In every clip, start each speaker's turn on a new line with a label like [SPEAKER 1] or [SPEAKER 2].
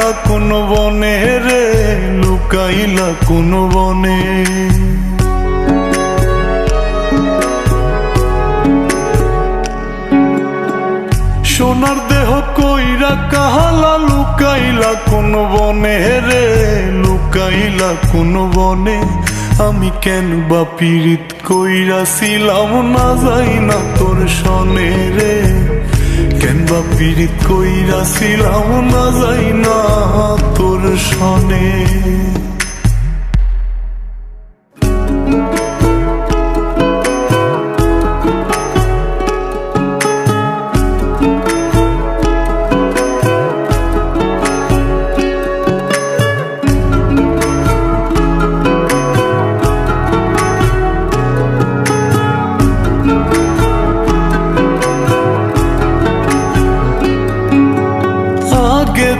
[SPEAKER 1] লুকাইলা কোন বনে রে, লুকাইলা কোন বনে। সোনার দেহ কইরা কাহালা, লুকাইলা কোন বনে রে, লুকাইলা কোন বনে। আমি কেন বা পীড়িত কইরাছিলাম না যাই না তোর সনে রে, কেন বা পীড়িত কইরাছিলাম না যাই না তোর সনে।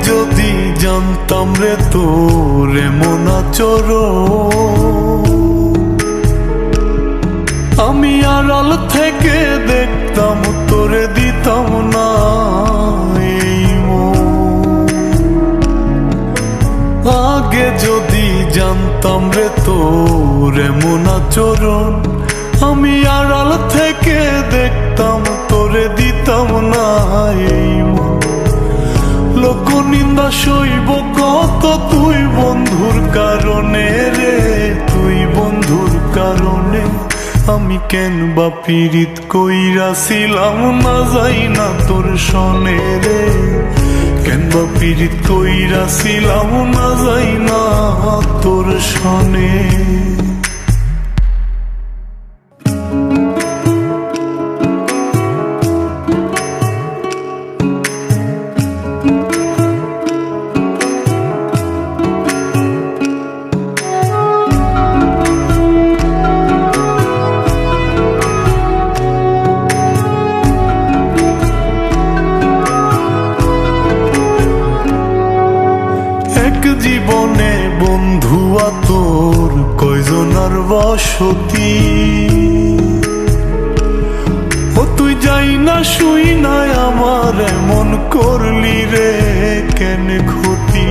[SPEAKER 1] যদি জানতাম রে তোর এমন আচরণ, আমি আড়াল থেকে দেখতাম তোরে দিতাম না এই মন। আগে যদি জানতাম রে তোর এমন আচরণ, আমি আড়াল থেকে দেখতাম তোরে দিতাম না এই মন। লোক নিন্দা সইব কত তুই বন্ধুর কারণে রে, তুই বন্ধুর কারণে। আমি কেন বা পীড়িত কইরাছিলাম না যাই না তোর সনে রে, কেন বা পীড়িত কইরাছিলাম না যাই না তোর সনে। জীবনে বন্ধুয়া তোর কয়জনার বসতি, ও তুই যাই না শুই নাই আমার এমন করলি রে কেন ক্ষতি।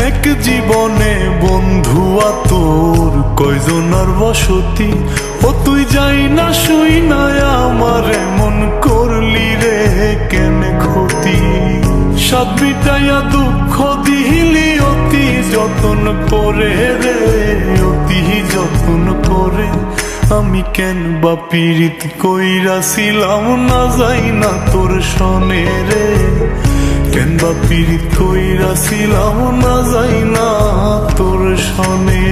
[SPEAKER 1] এক জীবনে বন্ধুয়া তোর কয়জনার বসতি, ও তুই যাই না শুই নাই আমার এমন করলি রে কেন ক্ষতি। সাত মিটাইয়া দুঃখ দিলি অতি যতন করে রে, অতি যতন করে। আমি কেন বা পীড়িত কইরাছিলাম না যাই না তোর সনে রে, কেন বা পীড়িত কইরাছিলাম না যাই না তোর সনে।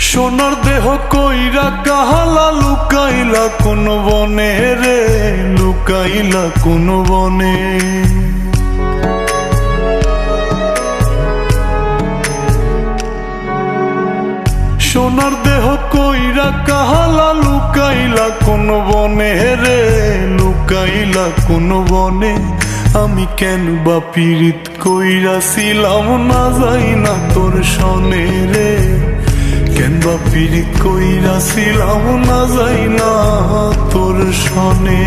[SPEAKER 1] সোনার দেহ কইরা কাহালা, লুকাইলা কোন বনে রে, লুকাইলা কোন বনে। সোনার দেহ কইরা কাহালা, লুকাইলা কোন বনে রে, লুকাইলা কোন বনে। আমি কেন বা পীড়িত কইরাছিলাম না যাই না তোর সনে রে, কেন বা পীড়িত কইরাছিলাম না যাই না তোর সনে।